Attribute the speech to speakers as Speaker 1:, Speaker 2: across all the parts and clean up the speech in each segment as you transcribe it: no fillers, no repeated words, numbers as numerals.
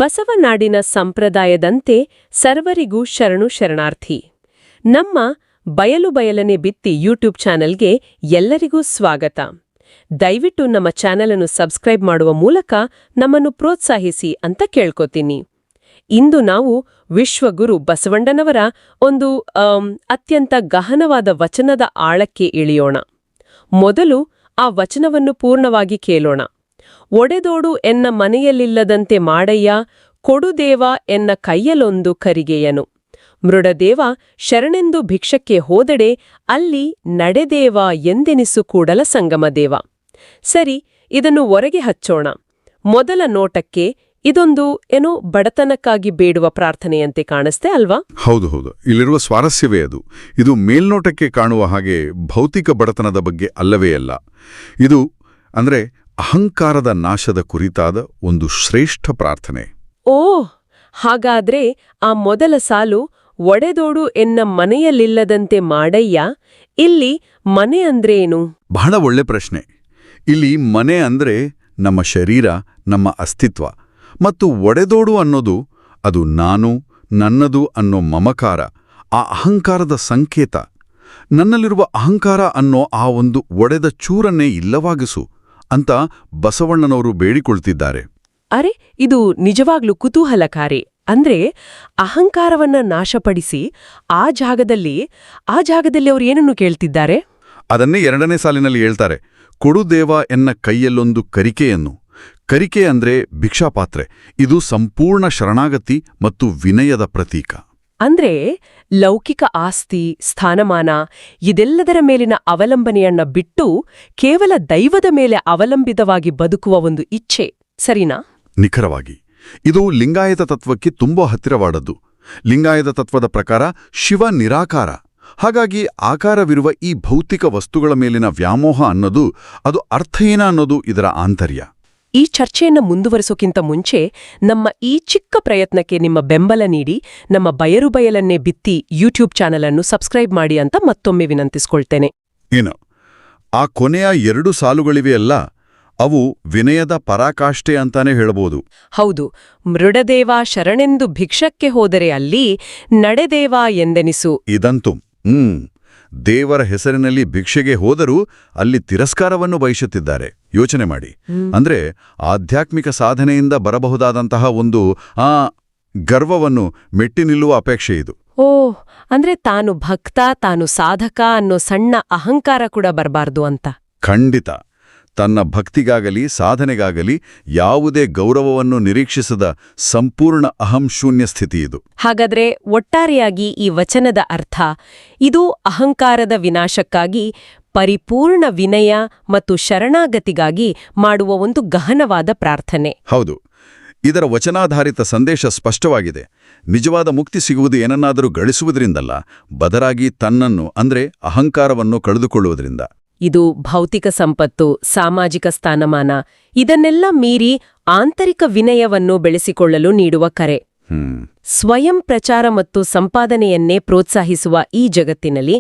Speaker 1: ಬಸವನಾಡಿನ ಸಂಪ್ರದಾಯದಂತೆ ಸರ್ವರಿಗೂ ಶರಣು ಶರಣಾರ್ಥಿ. ನಮ್ಮ ಬಯಲು ಬಯಲನೆ ಬಿತ್ತಿ ಯೂಟ್ಯೂಬ್ ಚಾನೆಲ್ಗೆ ಎಲ್ಲರಿಗೂ ಸ್ವಾಗತ. ದಯವಿಟ್ಟು ನಮ್ಮ ಚಾನೆಲನ್ನು ಸಬ್ಸ್ಕ್ರೈಬ್ ಮಾಡುವ ಮೂಲಕ ನಮ್ಮನ್ನು ಪ್ರೋತ್ಸಾಹಿಸಿ ಅಂತ ಕೇಳ್ಕೊತೀನಿ. ಇಂದು ನಾವು ವಿಶ್ವಗುರು ಬಸವಣ್ಣನವರ ಒಂದು ಅತ್ಯಂತ ಗಹನವಾದ ವಚನದ ಆಳಕ್ಕೆ ಇಳಿಯೋಣ. ಮೊದಲು ಆ ವಚನವನ್ನು ಪೂರ್ಣವಾಗಿ ಕೇಳೋಣ. ಒಡೆದೋಡು ಎನ್ನ ಮನೆಯಲ್ಲಿಲ್ಲದಂತೆ ಮಾಡಯ್ಯ, ಕೊಡುದೇವ ಎನ್ನ ಕೈಯಲೊಂದು ಕರಿಗೆಯನು. ಮೃಡದೇವ ಶರಣೆಂದು ಭಿಕ್ಷಕ್ಕೆ ಹೋದಡೆ, ಅಲ್ಲಿ ನಡೆದೇವ ಎಂದೆನಿಸು ಕೂಡಲ ಸಂಗಮದೇವ. ಸರಿ, ಇದನ್ನು ಹೊರಗೆ ಹಚ್ಚೋಣ. ಮೊದಲ ನೋಟಕ್ಕೆ ಇದೊಂದು ಬಡತನಕ್ಕಾಗಿ ಬೇಡುವ ಪ್ರಾರ್ಥನೆಯಂತೆ ಕಾಣಿಸ್ತೆ ಅಲ್ವಾ?
Speaker 2: ಹೌದು, ಇಲ್ಲಿರುವ ಸ್ವಾರಸ್ಯವೇ ಅದು. ಇದು ಮೇಲ್ನೋಟಕ್ಕೆ ಕಾಣುವ ಹಾಗೆ ಭೌತಿಕ ಬಡತನದ ಬಗ್ಗೆ ಅಲ್ಲವೇ ಅಲ್ಲ. ಇದು ಅಂದ್ರೆ ಅಹಂಕಾರದ ನಾಶದ ಕುರಿತಾದ ಒಂದು ಶ್ರೇಷ್ಠ ಪ್ರಾರ್ಥನೆ.
Speaker 1: ಹಾಗಾದ್ರೆ ಆ ಮೊದಲ ಸಾಲು ಒಡೆದೋಡು ಎನ್ನ ಮನೆಯಲ್ಲಿಲ್ಲದಂತೆ ಮಾಡಯ್ಯ, ಇಲ್ಲಿ ಮನೆ ಅಂದ್ರೆ ಏನು?
Speaker 2: ಬಹಳ ಒಳ್ಳೆ ಪ್ರಶ್ನೆ. ಇಲ್ಲಿ ಮನೆ ಅಂದ್ರೆ ನಮ್ಮ ಶರೀರ, ನಮ್ಮ ಅಸ್ತಿತ್ವ. ಮತ್ತು ಒಡೆದೋಡು ಅನ್ನೋದು ಅದು ನಾನು, ನನ್ನದು ಅನ್ನೋ ಮಮಕಾರ, ಆ ಅಹಂಕಾರದ ಸಂಕೇತ. ನನ್ನಲ್ಲಿರುವ ಅಹಂಕಾರ ಅನ್ನೋ ಆ ಒಂದು ಒಡೆದ ಚೂರನ್ನೇ ಇಲ್ಲವಾಗಿಸು ಅಂತ ಬಸವಣ್ಣನವರು ಬೇಡಿಕೊಳ್ತಿದ್ದಾರೆ.
Speaker 1: ಅರೆ, ಇದು ನಿಜವಾಗ್ಲೂ ಕುತೂಹಲಕಾರಿ. ಅಂದ್ರೆ ಅಹಂಕಾರವನ್ನ ನಾಶಪಡಿಸಿ ಆ ಜಾಗದಲ್ಲಿ ಅವರು ಏನನ್ನು ಕೇಳ್ತಿದ್ದಾರೆ?
Speaker 2: ಅದನ್ನೇ ಎರಡನೇ ಸಾಲಿನಲ್ಲಿ ಹೇಳ್ತಾರೆ, ಕೊಡುದೇವ ಎನ್ನ ಕೈಯಲ್ಲೊಂದು ಕರಿಕೆಯನ್ನು. ಕರಿಕೆ ಅಂದ್ರೆ ಭಿಕ್ಷಾಪಾತ್ರೆ. ಇದು ಸಂಪೂರ್ಣ ಶರಣಾಗತಿ ಮತ್ತು ವಿನಯದ ಪ್ರತೀಕ.
Speaker 1: ಅಂದ್ರೆ ಲೌಕಿಕ ಆಸ್ತಿ, ಸ್ಥಾನಮಾನ ಇದೆಲ್ಲದರ ಮೇಲಿನ ಅವಲಂಬನೆಯನ್ನ ಬಿಟ್ಟು ಕೇವಲ ದೈವದ ಮೇಲೆ ಅವಲಂಬಿತವಾಗಿ ಬದುಕುವ ಒಂದು ಇಚ್ಛೆ, ಸರಿನಾ?
Speaker 2: ನಿಖರವಾಗಿ. ಇದು ಲಿಂಗಾಯತ ತತ್ವಕ್ಕೆ ತುಂಬಾ ಹತ್ತಿರವಾದದ್ದು. ಲಿಂಗಾಯತ ತತ್ವದ ಪ್ರಕಾರ ಶಿವ ನಿರಾಕಾರ. ಹಾಗಾಗಿ ಆಕಾರವಿರುವ ಈ ಭೌತಿಕ ವಸ್ತುಗಳ ಮೇಲಿನ ವ್ಯಾಮೋಹ ಅನ್ನೋದು, ಅದು ಅರ್ಥಹೀನ ಅನ್ನೋದು ಇದರ ಆಂತರ್ಯ.
Speaker 1: ಈ ಚರ್ಚೆಯನ್ನು ಮುಂದುವರಿಸೋಕ್ಕಿಂತ ಮುಂಚೆ ನಮ್ಮ ಈ ಚಿಕ್ಕ ಪ್ರಯತ್ನಕ್ಕೆ ನಿಮ್ಮ ಬೆಂಬಲ ನೀಡಿ ನಮ್ಮ ಬಯರು ಬಯಲನ್ನೇ ಬಿತ್ತಿ ಯೂಟ್ಯೂಬ್ ಚಾನೆಲ್ ಅನ್ನು ಸಬ್ಸ್ಕ್ರೈಬ್ ಮಾಡಿ ಅಂತ ಮತ್ತೊಮ್ಮೆ ವಿನಂತಿಸ್ಕೊಳ್ತೇನೆ.
Speaker 2: ಏನು ಆ ಕೊನೆಯ 2 ಸಾಲುಗಳಿವೆಯಲ್ಲ, ಅವು ವಿನಯದ ಪರಾಕಾಷ್ಠೆ ಅಂತಾನೆ ಹೇಳಬಹುದು.
Speaker 1: ಹೌದು. ಮೃಡದೇವ ಶರಣೆಂದು ಭಿಕ್ಷಕ್ಕೆ ಹೋದರೆ ಅಲ್ಲಿ ನಡೆದೇವ ಎಂದೆನಿಸು.
Speaker 2: ಇದಂತೂ ದೇವರ ಹೆಸರಿನಲ್ಲಿ ಭಿಕ್ಷೆಗೆ ಹೋದರೂ ಅಲ್ಲಿ ತಿರಸ್ಕಾರವನ್ನು ಬಯಸುತ್ತಿದ್ದಾರೆ. ಯೋಚನೆ ಮಾಡಿ. ಅಂದ್ರೆ ಆಧ್ಯಾತ್ಮಿಕ ಸಾಧನೆಯಿಂದ ಬರಬಹುದಾದಂತಹ ಒಂದು ಗರ್ವವನ್ನು ಮೆಟ್ಟಿ ನಿಲ್ಲುವ ಅಪೇಕ್ಷೆ ಇದು.
Speaker 1: ಅಂದ್ರೆ ತಾನು ಭಕ್ತ, ತಾನು ಸಾಧಕ ಅನ್ನೋ ಸಣ್ಣ ಅಹಂಕಾರ ಕೂಡ ಬರಬಾರ್ದು ಅಂತ.
Speaker 2: ಖಂಡಿತ. ತನ್ನ ಭಕ್ತಿಗಾಗಲಿ ಸಾಧನೆಗಾಗಲಿ ಯಾವುದೇ ಗೌರವವನ್ನು ನಿರೀಕ್ಷಿಸದ ಸಂಪೂರ್ಣ ಅಹಂಶೂನ್ಯ ಸ್ಥಿತಿ ಇದು.
Speaker 1: ಹಾಗಾದ್ರೆ ಒಟ್ಟಾರೆಯಾಗಿ ಈ ವಚನದ ಅರ್ಥ, ಇದು ಅಹಂಕಾರದ ವಿನಾಶಕ್ಕಾಗಿ ಪರಿಪೂರ್ಣ ವಿನಯ ಮತ್ತು ಶರಣಾಗತಿಗಾಗಿ ಮಾಡುವ ಒಂದು ಗಹನವಾದ ಪ್ರಾರ್ಥನೆ.
Speaker 2: ಹೌದು. ಇದರ ವಚನಾಧಾರಿತ ಸಂದೇಶ ಸ್ಪಷ್ಟವಾಗಿದೆ. ನಿಜವಾದ ಮುಕ್ತಿ ಸಿಗುವುದು ಏನನ್ನಾದರೂ ಗಳಿಸುವುದರಿಂದಲ್ಲ, ಬದಲಾಗಿ ತನ್ನನ್ನು ಅಂದ್ರೆ ಅಹಂಕಾರವನ್ನು ಕಳೆದುಕೊಳ್ಳುವುದರಿಂದ.
Speaker 1: ಇದು ಭೌತಿಕ ಸಂಪತ್ತು, ಸಾಮಾಜಿಕ ಸ್ಥಾನಮಾನ ಇದನ್ನೆಲ್ಲ ಮೀರಿ ಆಂತರಿಕ ವಿನಯವನ್ನು ಬೆಳೆಸಿಕೊಳ್ಳಲು ನೀಡುವ ಕರೆ. ಸ್ವಯಂ ಪ್ರಚಾರ ಮತ್ತು ಸಂಪಾದನೆಯನ್ನೇ ಪ್ರೋತ್ಸಾಹಿಸುವ ಈ ಜಗತ್ತಿನಲ್ಲಿ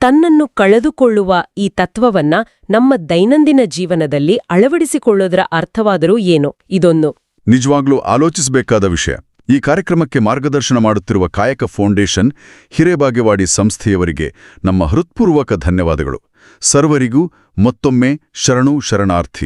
Speaker 1: ತನ್ನನ್ನು ಕಳೆದುಕೊಳ್ಳುವ ಈ ತತ್ವವನ್ನ ನಮ್ಮ ದೈನಂದಿನ ಜೀವನದಲ್ಲಿ ಅಳವಡಿಸಿಕೊಳ್ಳೋದರ ಅರ್ಥವಾದರೂ ಏನು? ಇದೊಂದು
Speaker 2: ನಿಜವಾಗ್ಲೂ ಆಲೋಚಿಸಬೇಕಾದ ವಿಷಯ. ಈ ಕಾರ್ಯಕ್ರಮಕ್ಕೆ ಮಾರ್ಗದರ್ಶನ ಮಾಡುತ್ತಿರುವ ಕಾಯಕ ಫೌಂಡೇಶನ್, ಹಿರೇಬಾಗೇವಾಡಿ ಸಂಸ್ಥೆಯವರಿಗೆ ನಮ್ಮ ಹೃತ್ಪೂರ್ವಕ ಧನ್ಯವಾದಗಳು. ಸರ್ವರಿಗೂ ಮತ್ತೊಮ್ಮೆ ಶರಣು ಶರಣಾರ್ಥಿ.